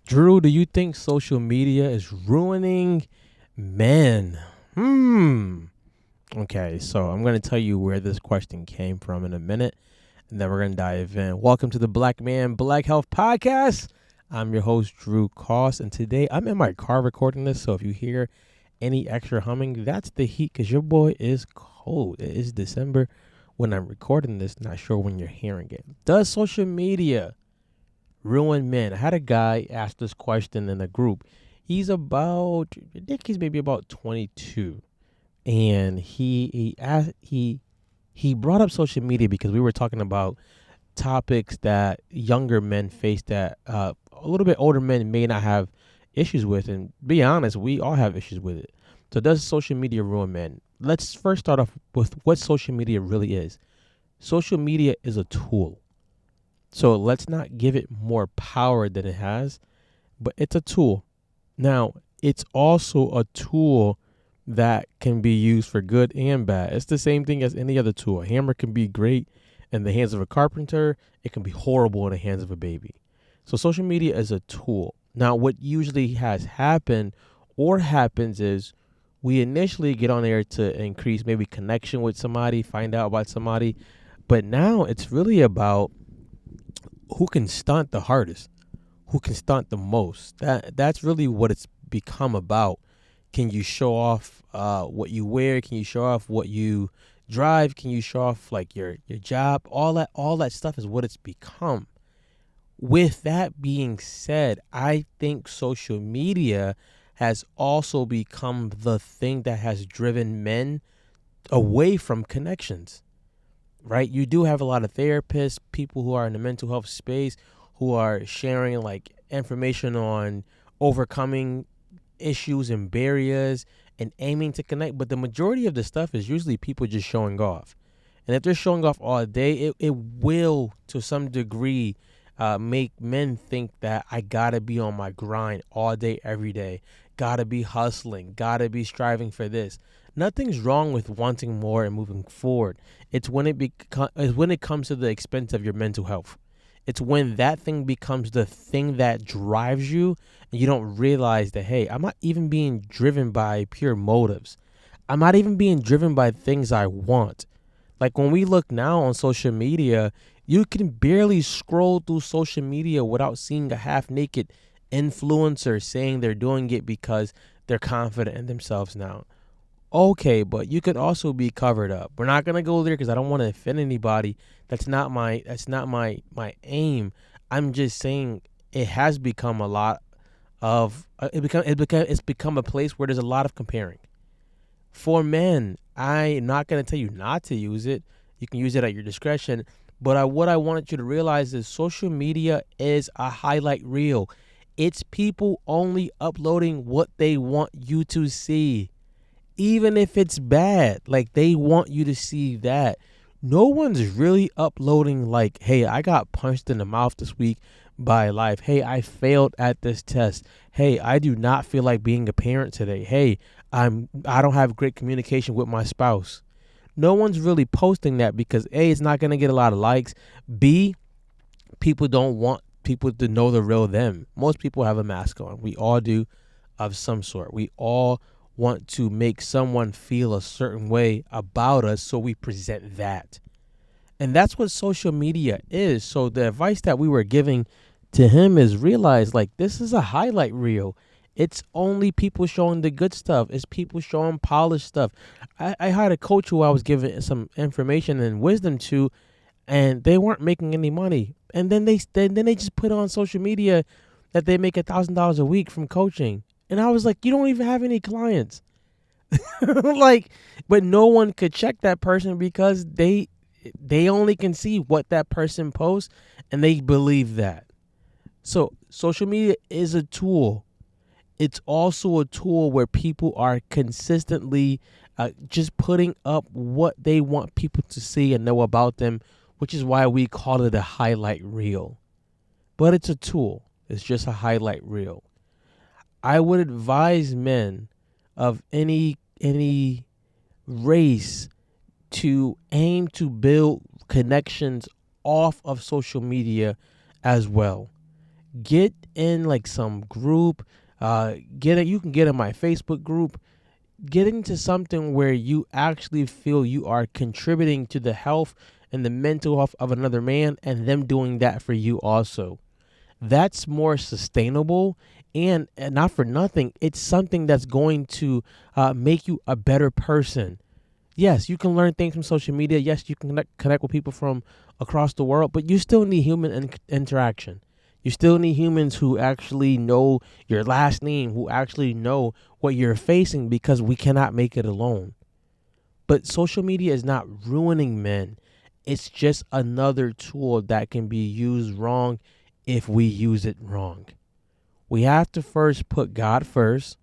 Drew, do you think social media is ruining men? Okay, so I'm going to tell you where this question came from in a minute, and then we're going to dive in. Welcome to the Black Man Black Health Podcast. I'm your host, Drew Koss, and today I'm in my car recording this, so if you hear any extra humming, that's the heat because your boy is cold. It is December when I'm recording this, not sure when you're hearing it. Does social media ruin men? I had a guy ask this question in a group. He's about, I think he's maybe about 22, and he brought up social media because we were talking about topics that younger men face that a little bit older men may not have issues with. And be honest, we all have issues with it. So does social media ruin men? Let's first start off with what social media really is. Social media is a tool. So let's not give it more power than it has, but it's a tool. Now, it's also a tool that can be used for good and bad. It's the same thing as any other tool. A hammer can be great in the hands of a carpenter. It can be horrible in the hands of a baby. So social media is a tool. Now, what usually has happened or happens is we initially get on there to increase maybe connection with somebody, find out about somebody. But now it's really about who can stunt the hardest, who can stunt the most. That's really what it's become about. Can you show off what you wear? Can you show off what you drive? Can you show off like your job? All that stuff is what it's become. With that being said, I think social media has also become the thing that has driven men away from connections, right? You do have a lot of therapists, people who are in the mental health space, who are sharing like information on overcoming issues and barriers and aiming to connect. But the majority of the stuff is usually people just showing off. And if they're showing off all day, it will, to some degree, make men think that I gotta be on my grind all day, every day. Gotta be hustling. Gotta be striving for this. Nothing's wrong with wanting more and moving forward. It's when it comes to the expense of your mental health. It's when that thing becomes the thing that drives you, and you don't realize that, hey, I'm not even being driven by pure motives. I'm not even being driven by things I want. Like when we look now on social media, you can barely scroll through social media without seeing a half naked influencer saying they're doing it because they're confident in themselves now. Okay, but you could also be covered up. We're not gonna go there because I don't want to offend anybody. That's not my aim. I'm just saying it has become a lot of it's become a place where there's a lot of comparing. For men, I'm not gonna tell you not to use it. You can use it at your discretion. But what I wanted you to realize is social media is a highlight reel. It's people only uploading what they want you to see. Even if it's bad, like they want you to see that. No one's really uploading like, hey, I got punched in the mouth this week by life. Hey, I failed at this test. Hey, I do not feel like being a parent today. Hey, I don't have great communication with my spouse. No one's really posting that because A, it's not going to get a lot of likes. B, people don't want people to know the real them. Most people have a mask on. We all do, of some sort. We all want to make someone feel a certain way about us, so we present that. And that's what social media is. So the advice that we were giving to him is realize like this is a highlight reel. It's only people showing the good stuff. It's people showing polished stuff. I had a coach who I was giving some information and wisdom to, and they weren't making any money. And then they just put on social media that they make $1,000 a week from coaching. And I was like, you don't even have any clients. Like, but no one could check that person because they only can see what that person posts and they believe that. So social media is a tool. It's also a tool where people are consistently just putting up what they want people to see and know about them, which is why we call it a highlight reel. But it's a tool. It's just a highlight reel. I would advise men of any race to aim to build connections off of social media as well. Get in like some group. Get it. You can get in my Facebook group. Get into something where you actually feel you are contributing to the health and the mental health of another man, and them doing that for you also. That's more sustainable, and not for nothing, it's something that's going to make you a better person. Yes, you can learn things from social media. Yes, you can connect with people from across the world, but you still need human interaction. You still need humans who actually know your last name, who actually know what you're facing, because we cannot make it alone. But social media is not ruining men. It's just another tool that can be used wrong if we use it wrong. We have to first put God first.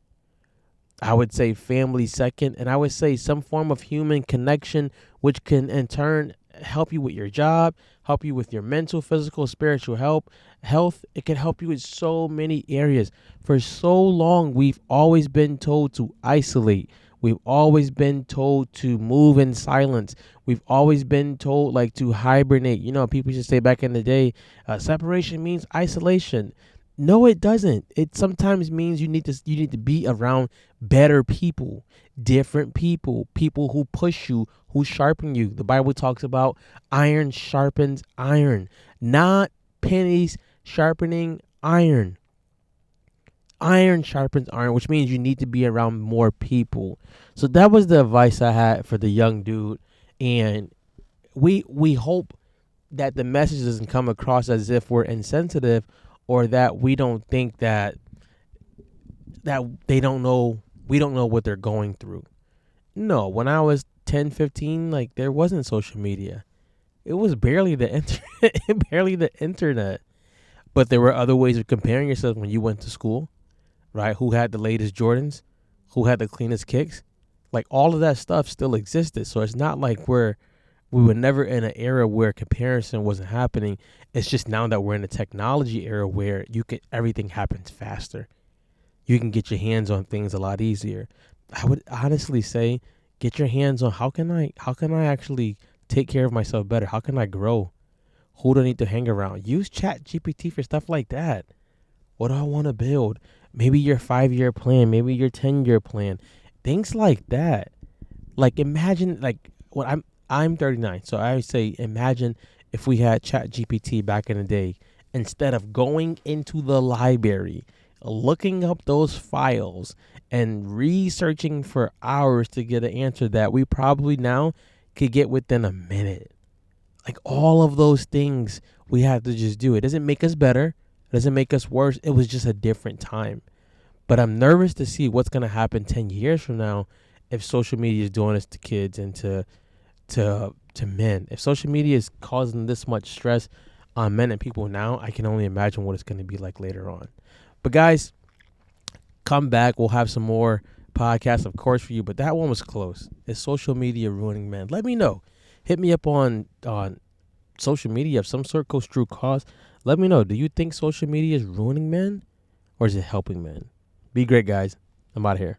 I would say family second, and I would say some form of human connection, which can in turn help you with your job, help you with your mental, physical, spiritual health. It can help you with so many areas. For so long, we've always been told to isolate. We've always been told to move in silence. We've always been told like to hibernate. You know, people used to say back in the day, separation means isolation. No, it doesn't. It sometimes means you need to be around better people, different people, people who push you, who sharpen you. The Bible talks about iron sharpens iron, not pennies sharpening iron. Iron sharpens iron, which means you need to be around more people. So that was the advice I had for the young dude, and we hope that the message doesn't come across as if we're insensitive, or that we don't think that they don't know, we don't know what they're going through. No, when I was 10, 15, like there wasn't social media. It was barely the internet, barely the internet. But there were other ways of comparing yourself when you went to school, right? Who had the latest Jordans? Who had the cleanest kicks? Like all of that stuff still existed. So it's not like we were never in an era where comparison wasn't happening. It's just now that we're in a technology era where everything happens faster. You can get your hands on things a lot easier. I would honestly say, get your hands on how can I actually take care of myself better? How can I grow? Who do I need to hang around? Use Chat GPT for stuff like that. What do I want to build? Maybe your 5-year plan, maybe your 10-year plan. Things like that. Like imagine like what I'm 39, so I would say imagine if we had Chat GPT back in the day, instead of going into the library, looking up those files and researching for hours to get an answer that we probably now could get within a minute. Like all of those things we have to just do. It doesn't make us better. It doesn't make us worse. It was just a different time. But I'm nervous to see what's going to happen 10 years from now if social media is doing this to kids and to men. If social media is causing this much stress on men and people now, I can only imagine what it's going to be like later on. But guys, come back. We'll have some more podcasts, of course, for you. But that one was close. Is social media ruining men? Let me know. Hit me up on social media of some sort, Coach Drew Cause. Let me know. Do you think social media is ruining men, or is it helping men? Be great, guys. I'm out of here.